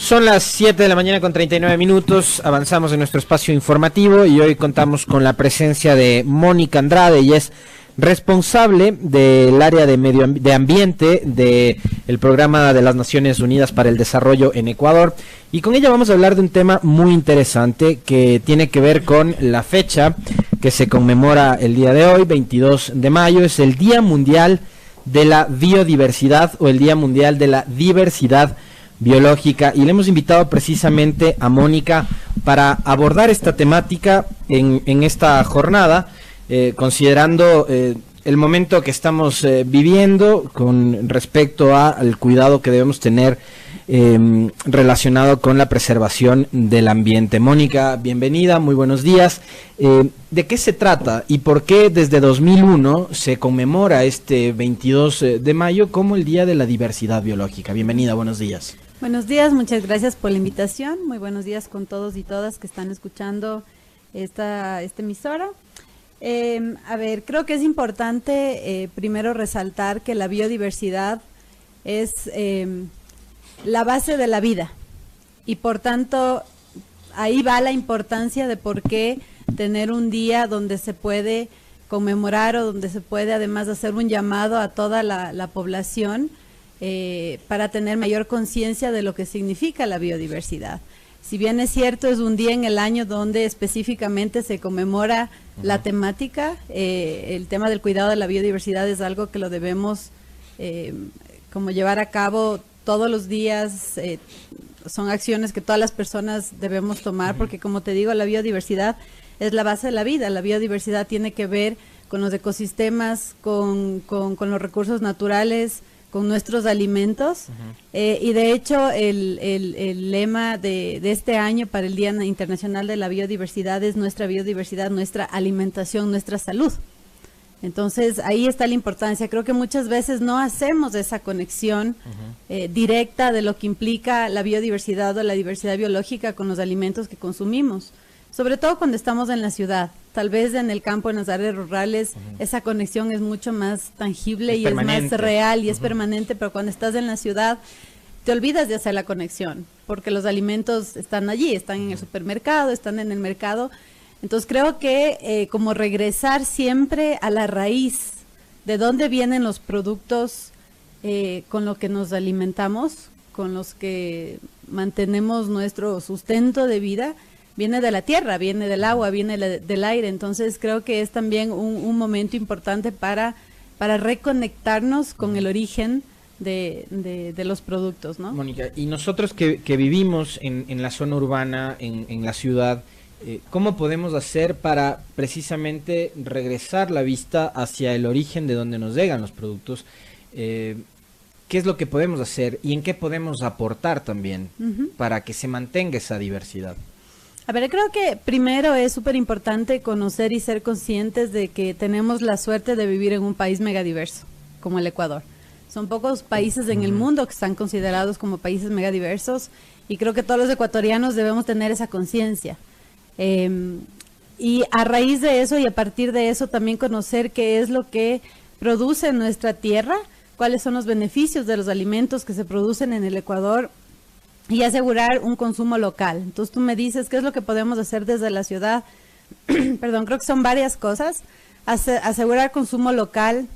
Son las 7 de la mañana con 39 minutos, avanzamos en nuestro espacio informativo y hoy contamos con la presencia de Mónica Andrade. Ella es responsable del área de ambiente del Programa de las Naciones Unidas para el Desarrollo en Ecuador, y con ella vamos a hablar de un tema muy interesante que tiene que ver con la fecha que se conmemora el día de hoy, 22 de mayo, es el Día Mundial de la Biodiversidad o el Día Mundial de la Diversidad Biológica, y le hemos invitado precisamente a Mónica para abordar esta temática en esta jornada, considerando el momento que estamos viviendo con respecto al cuidado que debemos tener relacionado con la preservación del ambiente. Mónica, bienvenida, muy buenos días. ¿De qué se trata y por qué desde 2001 se conmemora este 22 de mayo como el Día de la Diversidad Biológica? Bienvenida, buenos días. Buenos días, muchas gracias por la invitación. Muy buenos días con todos y todas que están escuchando esta emisora. Creo que es importante primero resaltar que la biodiversidad es la base de la vida, y por tanto ahí va la importancia de por qué tener un día donde se puede conmemorar o donde se puede además hacer un llamado a toda la población para tener mayor conciencia de lo que significa la biodiversidad. Si bien es cierto, es un día en el año donde específicamente se conmemora la temática, el tema del cuidado de la biodiversidad es algo que lo debemos como llevar a cabo todos los días. Son acciones que todas las personas debemos tomar, porque como te digo, la biodiversidad es la base de la vida. La biodiversidad tiene que ver con los ecosistemas, con los recursos naturales, con nuestros alimentos, y de hecho el lema de este año para el Día Internacional de la Biodiversidad es nuestra biodiversidad, nuestra alimentación, nuestra salud. Entonces ahí está la importancia. Creo que muchas veces no hacemos esa conexión directa de lo que implica la biodiversidad o la diversidad biológica con los alimentos que consumimos, sobre todo cuando estamos en la ciudad. Tal vez en el campo, en las áreas rurales, esa conexión es mucho más tangible y es más real y es permanente, pero cuando estás en la ciudad te olvidas de hacer la conexión, porque los alimentos están allí, están en el supermercado, están en el mercado. Entonces creo que como regresar siempre a la raíz de dónde vienen los productos con los que nos alimentamos, con los que mantenemos nuestro sustento de vida, viene de la tierra, viene del agua, viene del aire. Entonces creo que es también un momento importante para reconectarnos con el origen de los productos, ¿no? Mónica, y nosotros que vivimos en la zona urbana, en la ciudad, ¿cómo podemos hacer para precisamente regresar la vista hacia el origen de donde nos llegan los productos? ¿Qué es lo que podemos hacer y en qué podemos aportar también para que se mantenga esa diversidad? Creo que primero es súper importante conocer y ser conscientes de que tenemos la suerte de vivir en un país megadiverso, como el Ecuador. Son pocos países en el mundo que están considerados como países megadiversos, y creo que todos los ecuatorianos debemos tener esa conciencia. Y a raíz de eso y a partir de eso también conocer qué es lo que produce nuestra tierra, cuáles son los beneficios de los alimentos que se producen en el Ecuador, y asegurar un consumo local. Entonces tú me dices, ¿qué es lo que podemos hacer desde la ciudad? Perdón, creo que son varias cosas. Asegurar consumo local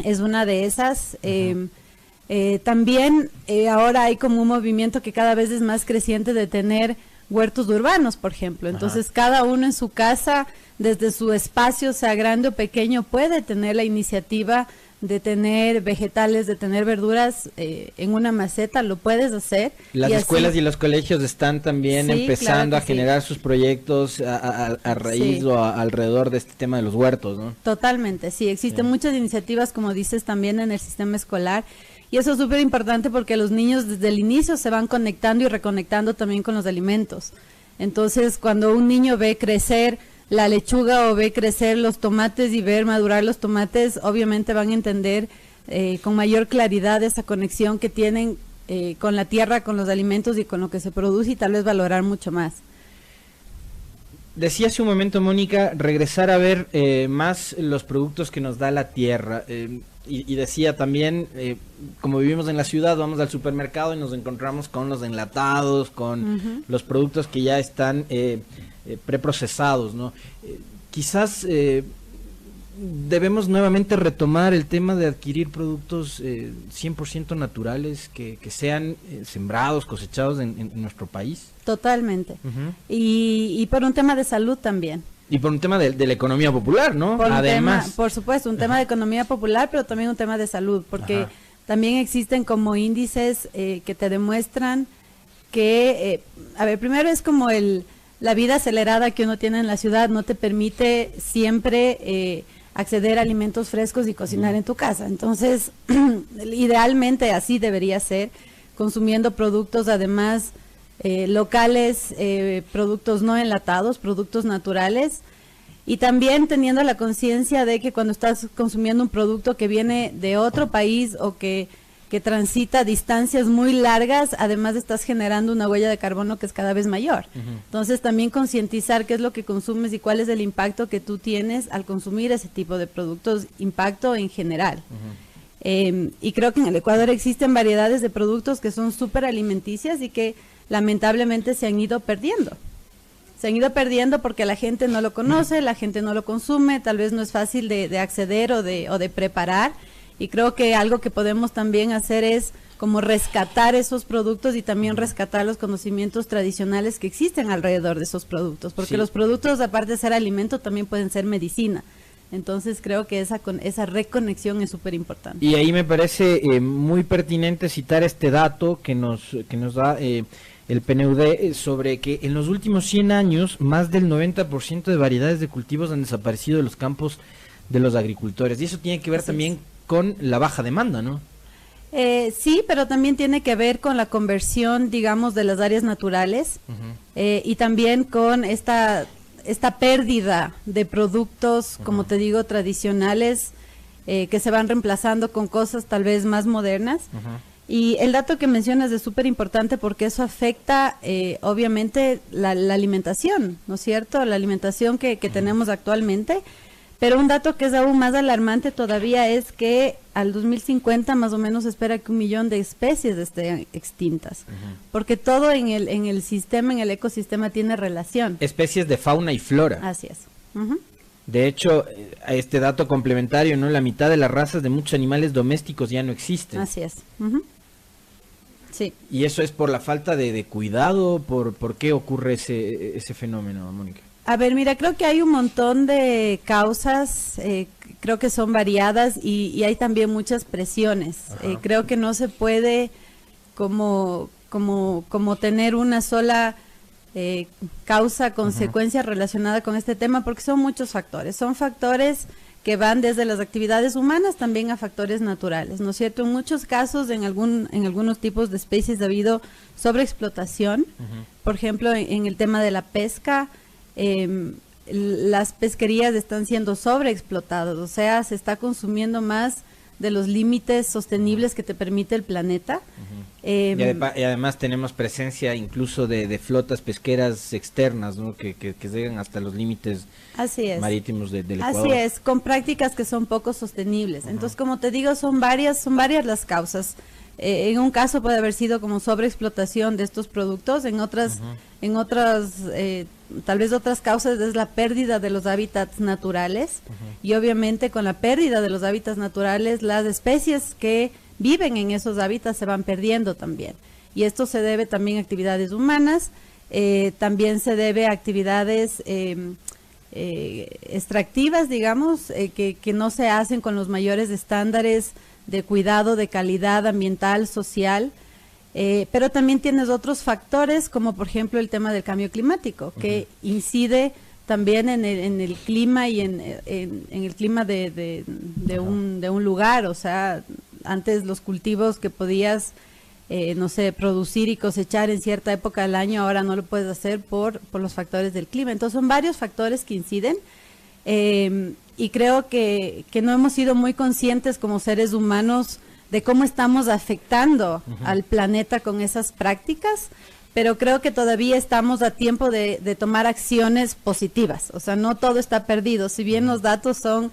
es una de esas. También ahora hay como un movimiento que cada vez es más creciente de tener huertos urbanos, por ejemplo. Entonces cada uno en su casa, desde su espacio, sea grande o pequeño, puede tener la iniciativa de tener vegetales, de tener verduras en una maceta. Lo puedes hacer. Las escuelas y los colegios están también empezando a generar sus proyectos a raíz o alrededor de este tema de los huertos, ¿no? Totalmente, sí, existen muchas iniciativas, como dices, también en el sistema escolar, y eso es súper importante porque los niños desde el inicio se van conectando y reconectando también con los alimentos. Entonces, cuando un niño ve crecer la lechuga o ve crecer los tomates y ver madurar los tomates, obviamente van a entender con mayor claridad esa conexión que tienen con la tierra, con los alimentos y con lo que se produce, y tal vez valorar mucho más. decía hace un momento, Mónica, regresar a ver más los productos que nos da la tierra. Y decía también, como vivimos en la ciudad, vamos al supermercado y nos encontramos con los enlatados, con los productos que ya están preprocesados, ¿no? Quizás debemos nuevamente retomar el tema de adquirir productos 100% naturales que sean sembrados, cosechados en nuestro país. Totalmente. Y por un tema de salud también. Y por un tema de la economía popular, ¿no? Además. Por supuesto, un tema de economía popular, pero también un tema de salud, porque también existen como índices que te demuestran que, primero es como la vida acelerada que uno tiene en la ciudad no te permite siempre acceder a alimentos frescos y cocinar en tu casa. Entonces, idealmente así debería ser, consumiendo productos además locales, productos no enlatados, productos naturales, y también teniendo la conciencia de que cuando estás consumiendo un producto que viene de otro país o que transita distancias muy largas, además estás generando una huella de carbono que es cada vez mayor. Entonces también concientizar qué es lo que consumes y cuál es el impacto que tú tienes al consumir ese tipo de productos, impacto en general. Y creo que en el Ecuador existen variedades de productos que son súper alimenticias y que lamentablemente se han ido perdiendo. Se han ido perdiendo porque la gente no lo conoce, la gente no lo consume, tal vez no es fácil de acceder o de preparar. Y creo que algo que podemos también hacer es como rescatar esos productos y también rescatar los conocimientos tradicionales que existen alrededor de esos productos, porque los productos, aparte de ser alimento, también pueden ser medicina. Entonces creo que esa reconexión es súper importante. Y ahí me parece muy pertinente citar este dato que nos da el PNUD sobre que en los últimos 100 años más del 90% de variedades de cultivos han desaparecido de los campos de los agricultores. Y eso tiene que ver también con la baja demanda, ¿no? Sí, pero también tiene que ver con la conversión, digamos, de las áreas naturales y también con esta pérdida de productos, como te digo, tradicionales que se van reemplazando con cosas tal vez más modernas. Y el dato que mencionas es súper importante porque eso afecta obviamente la alimentación, ¿no es cierto? La alimentación que tenemos actualmente. Pero un dato que es aún más alarmante todavía es que al 2050 más o menos se espera que 1 millón de especies estén extintas, porque todo en el sistema, en el ecosistema tiene relación. Especies de fauna y flora. Así es. De hecho, a este dato complementario, ¿no? La mitad de las razas de muchos animales domésticos ya no existen. Así es. Sí. ¿Y eso es por la falta de cuidado? ¿Por qué ocurre ese fenómeno, Mónica? A ver, mira, creo que hay un montón de causas, creo que son variadas y hay también muchas presiones. Creo que no se puede como tener una sola causa, consecuencia relacionada con este tema, porque son muchos factores. Son factores que van desde las actividades humanas también a factores naturales, ¿no es cierto? En muchos casos, en algunos tipos de especies ha habido sobreexplotación. Por ejemplo, en el tema de la pesca, las pesquerías están siendo sobreexplotadas, o sea, se está consumiendo más de los límites sostenibles que te permite el planeta. Y además tenemos presencia incluso de flotas pesqueras externas, ¿no? que llegan hasta los límites marítimos del Ecuador. Así es, con prácticas que son poco sostenibles. Entonces, como te digo, son varias las causas. En un caso puede haber sido como sobreexplotación de estos productos, en otras tal vez otras causas es la pérdida de los hábitats naturales y obviamente con la pérdida de los hábitats naturales las especies que viven en esos hábitats se van perdiendo también, y esto se debe también a actividades humanas, también se debe a actividades extractivas, digamos, que no se hacen con los mayores estándares de cuidado, de calidad ambiental, social. Pero también tienes otros factores, como por ejemplo el tema del cambio climático, que incide también en el clima y en el clima de un lugar. O sea, antes los cultivos que podías, no sé, producir y cosechar en cierta época del año, ahora no lo puedes hacer por los factores del clima. Entonces son varios factores que inciden. Y creo que no hemos sido muy conscientes como seres humanos de cómo estamos afectando al planeta con esas prácticas, pero creo que todavía estamos a tiempo de tomar acciones positivas. O sea, no todo está perdido. Si bien los datos son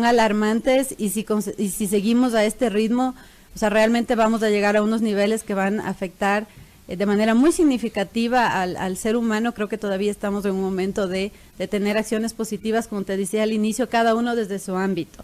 alarmantes y si seguimos a este ritmo, o sea, realmente vamos a llegar a unos niveles que van a afectar de manera muy significativa al ser humano. Creo que todavía estamos en un momento de tener acciones positivas, como te decía al inicio, cada uno desde su ámbito,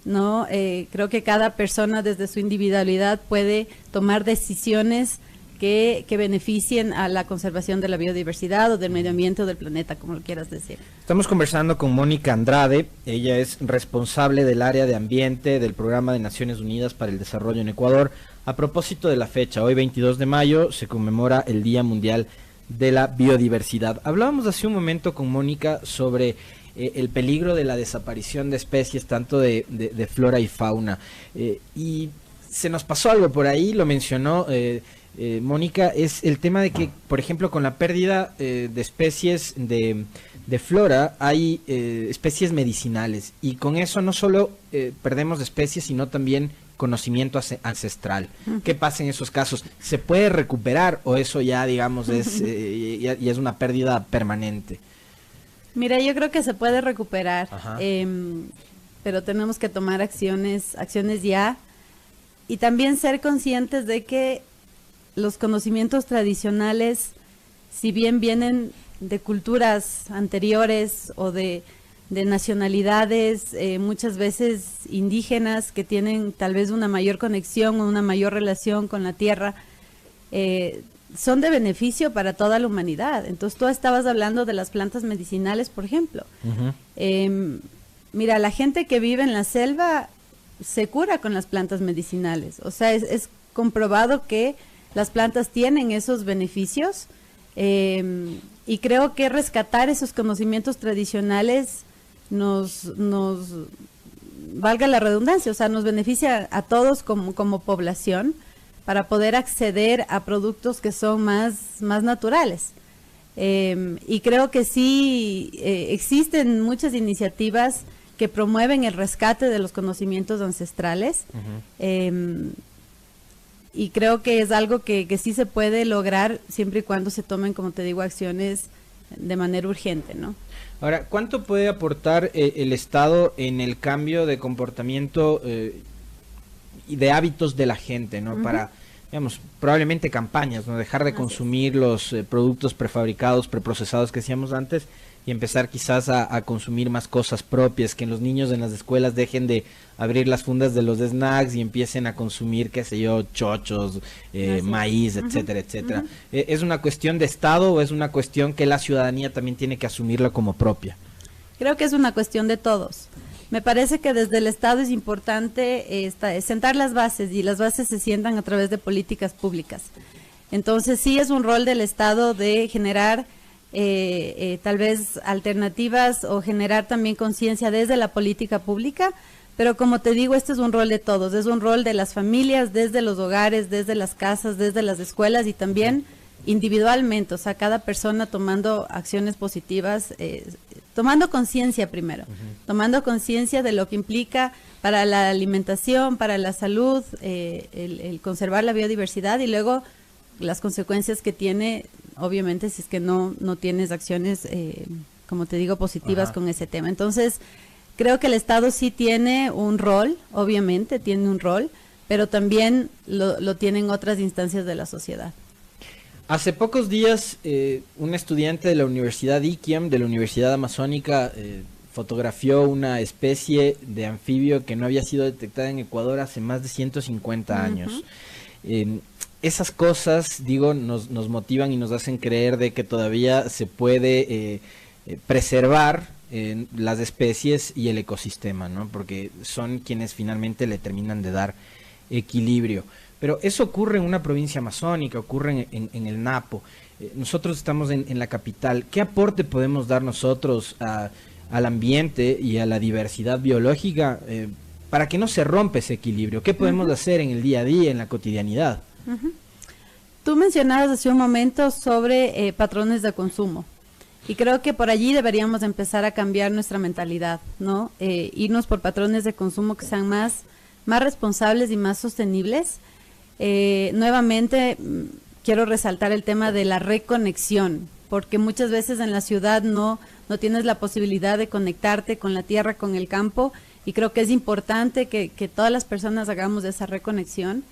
¿no? Creo que cada persona desde su individualidad puede tomar decisiones que beneficien a la conservación de la biodiversidad o del medio ambiente o del planeta, como lo quieras decir. Estamos conversando con Mónica Andrade. Ella es responsable del área de ambiente del Programa de Naciones Unidas para el Desarrollo en Ecuador. A propósito de la fecha, hoy 22 de mayo se conmemora el Día Mundial de la Biodiversidad. Hablábamos hace un momento con Mónica sobre el peligro de la desaparición de especies, tanto de flora y fauna. Y se nos pasó algo por ahí, lo mencionó Mónica, es el tema de que, por ejemplo, con la pérdida de especies de flora, hay especies medicinales, y con eso no solo perdemos especies, sino también conocimiento ancestral. ¿Qué pasa en esos casos? ¿Se puede recuperar o eso ya, digamos, ya es una pérdida permanente? Mira, yo creo que se puede recuperar, pero tenemos que tomar acciones ya, y también ser conscientes de que los conocimientos tradicionales, si bien vienen de culturas anteriores o de nacionalidades, muchas veces indígenas, que tienen tal vez una mayor conexión o una mayor relación con la tierra, son de beneficio para toda la humanidad. Entonces tú estabas hablando de las plantas medicinales, por ejemplo. Mira, la gente que vive en la selva se cura con las plantas medicinales. O sea, es comprobado que las plantas tienen esos beneficios, y creo que rescatar esos conocimientos tradicionales nos valga la redundancia, o sea, nos beneficia a todos como población, para poder acceder a productos que son más naturales. Y creo que sí existen muchas iniciativas que promueven el rescate de los conocimientos ancestrales. Y creo que es algo que sí se puede lograr siempre y cuando se tomen, como te digo, acciones de manera urgente, ¿no? Ahora, ¿cuánto puede aportar el Estado en el cambio de comportamiento y de hábitos de la gente, ¿no? Para, digamos, probablemente campañas, ¿no? Dejar de consumir los productos prefabricados, preprocesados que decíamos antes, y empezar quizás a consumir más cosas propias, que los niños en las escuelas dejen de abrir las fundas de los snacks y empiecen a consumir, qué sé yo, chochos, maíz, etcétera, etcétera. ¿Es una cuestión de Estado o es una cuestión que la ciudadanía también tiene que asumirla como propia? Creo que es una cuestión de todos. Me parece que desde el Estado es importante sentar las bases, y las bases se sientan a través de políticas públicas. Entonces sí es un rol del Estado de generar tal vez alternativas, o generar también conciencia desde la política pública, pero como te digo, este es un rol de todos, es un rol de las familias, desde los hogares, desde las casas, desde las escuelas, y también individualmente, o sea, cada persona tomando acciones positivas, tomando conciencia primero, tomando conciencia de lo que implica para la alimentación, para la salud, el conservar la biodiversidad, y luego las consecuencias que tiene, obviamente, si es que no tienes acciones, como te digo, positivas con ese tema. Entonces, creo que el Estado sí tiene un rol, obviamente tiene un rol, pero también lo tienen otras instancias de la sociedad. Hace pocos días, un estudiante de la Universidad Iquiam, de la Universidad Amazónica, fotografió una especie de anfibio que no había sido detectada en Ecuador hace más de 150 años. Esas cosas, digo, nos motivan y nos hacen creer de que todavía se puede preservar las especies y el ecosistema, ¿no? Porque son quienes finalmente le terminan de dar equilibrio. Pero eso ocurre en una provincia amazónica, ocurre en el Napo. Nosotros estamos en la capital. ¿Qué aporte podemos dar nosotros al ambiente y a la diversidad biológica para que no se rompa ese equilibrio? ¿Qué podemos hacer en el día a día, en la cotidianidad? Tú mencionabas hace un momento sobre patrones de consumo, y creo que por allí deberíamos empezar a cambiar nuestra mentalidad, ¿no? Irnos por patrones de consumo que sean más responsables y más sostenibles. Nuevamente, quiero resaltar el tema de la reconexión, porque muchas veces en la ciudad no tienes la posibilidad de conectarte con la tierra, con el campo, y creo que es importante que todas las personas hagamos esa reconexión.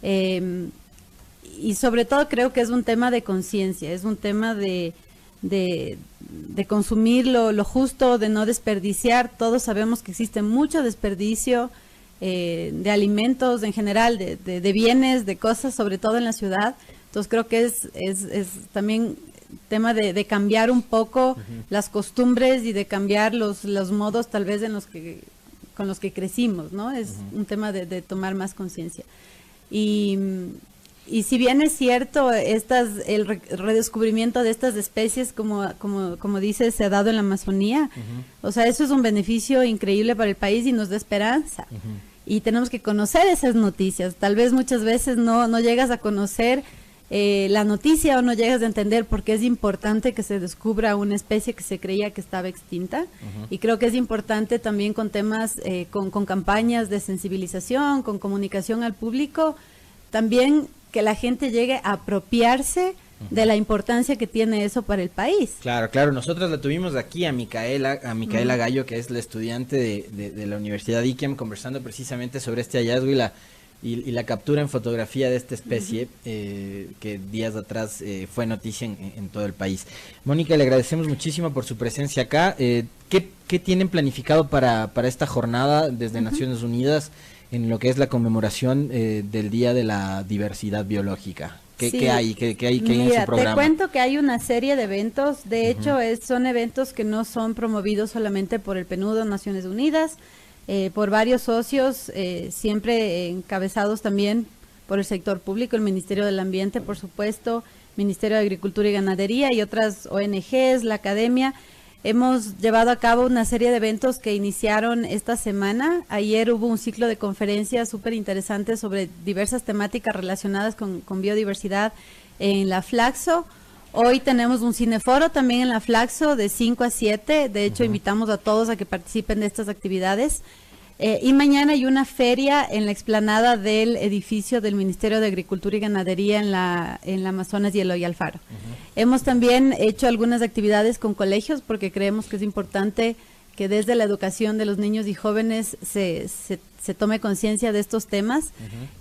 Y sobre todo creo que es un tema de conciencia, es un tema de consumir lo justo, de no desperdiciar. Todos sabemos que existe mucho desperdicio de alimentos en general, de bienes, de cosas, sobre todo en la ciudad. Entonces creo que es también tema de cambiar un poco las costumbres y de cambiar los modos tal vez con los que crecimos, ¿no? Es un tema de tomar más conciencia. Y si bien es cierto, el redescubrimiento de estas especies, como dice, se ha dado en la Amazonía, o sea, eso es un beneficio increíble para el país y nos da esperanza. Y tenemos que conocer esas noticias. Tal vez muchas veces no llegas a conocer la noticia o no llegas a entender por qué es importante que se descubra una especie que se creía que estaba extinta. Y creo que es importante también con temas, con campañas de sensibilización, con comunicación al público, también que la gente llegue a apropiarse de la importancia que tiene eso para el país. Claro, nosotros la tuvimos aquí a Micaela Gallo, que es la estudiante de la Universidad IKEM, conversando precisamente sobre este hallazgo y la captura en fotografía de esta especie que días atrás fue noticia en todo el país. Mónica, le agradecemos muchísimo por su presencia acá. ¿Qué tienen planificado para esta jornada desde Naciones Unidas en lo que es la conmemoración del Día de la Diversidad Biológica? ¿Qué hay en su programa? Te cuento que hay una serie de eventos. De hecho, son eventos que no son promovidos solamente por el PNUD, Naciones Unidas, por varios socios, siempre encabezados también por el sector público, el Ministerio del Ambiente, por supuesto, Ministerio de Agricultura y Ganadería y otras ONGs, la academia. Hemos llevado a cabo una serie de eventos que iniciaron esta semana. Ayer hubo un ciclo de conferencias súper interesantes sobre diversas temáticas relacionadas con biodiversidad en la Flaxo. Hoy tenemos un cineforo también en la Flaxo de 5 a 7. De hecho, invitamos a todos a que participen de estas actividades. Y mañana hay una feria en la explanada del edificio del Ministerio de Agricultura y Ganadería en la Amazonas y Eloy Alfaro. Hemos también hecho algunas actividades con colegios porque creemos que es importante que desde la educación de los niños y jóvenes se tome conciencia de estos temas.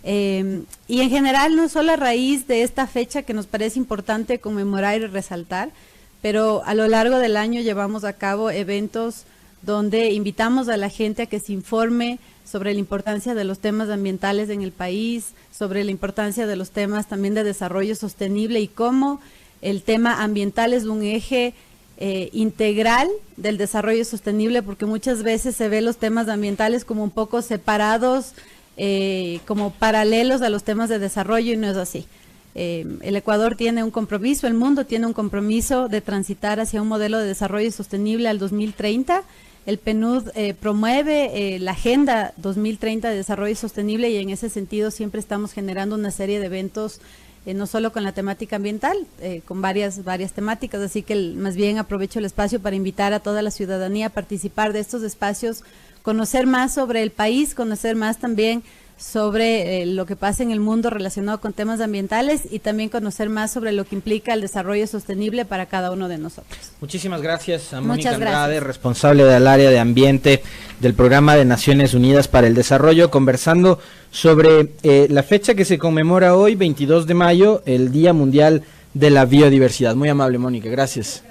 Y en general, no solo a raíz de esta fecha que nos parece importante conmemorar y resaltar, pero a lo largo del año llevamos a cabo eventos donde invitamos a la gente a que se informe sobre la importancia de los temas ambientales en el país, sobre la importancia de los temas también de desarrollo sostenible y cómo el tema ambiental es un eje integral del desarrollo sostenible, porque muchas veces se ve los temas ambientales como un poco separados, como paralelos a los temas de desarrollo, y no es así. El Ecuador tiene un compromiso, el mundo tiene un compromiso de transitar hacia un modelo de desarrollo sostenible al 2030. El PNUD promueve la Agenda 2030 de Desarrollo Sostenible y en ese sentido siempre estamos generando una serie de eventos, no solo con la temática ambiental, con varias temáticas, así que más bien aprovecho el espacio para invitar a toda la ciudadanía a participar de estos espacios, conocer más sobre el país, conocer más también sobre lo que pasa en el mundo relacionado con temas ambientales y también conocer más sobre lo que implica el desarrollo sostenible para cada uno de nosotros. Muchísimas gracias a Mónica Andrade, responsable del área de ambiente del Programa de Naciones Unidas para el Desarrollo, conversando sobre la fecha que se conmemora hoy, 22 de mayo, el Día Mundial de la Biodiversidad. Muy amable, Mónica, gracias.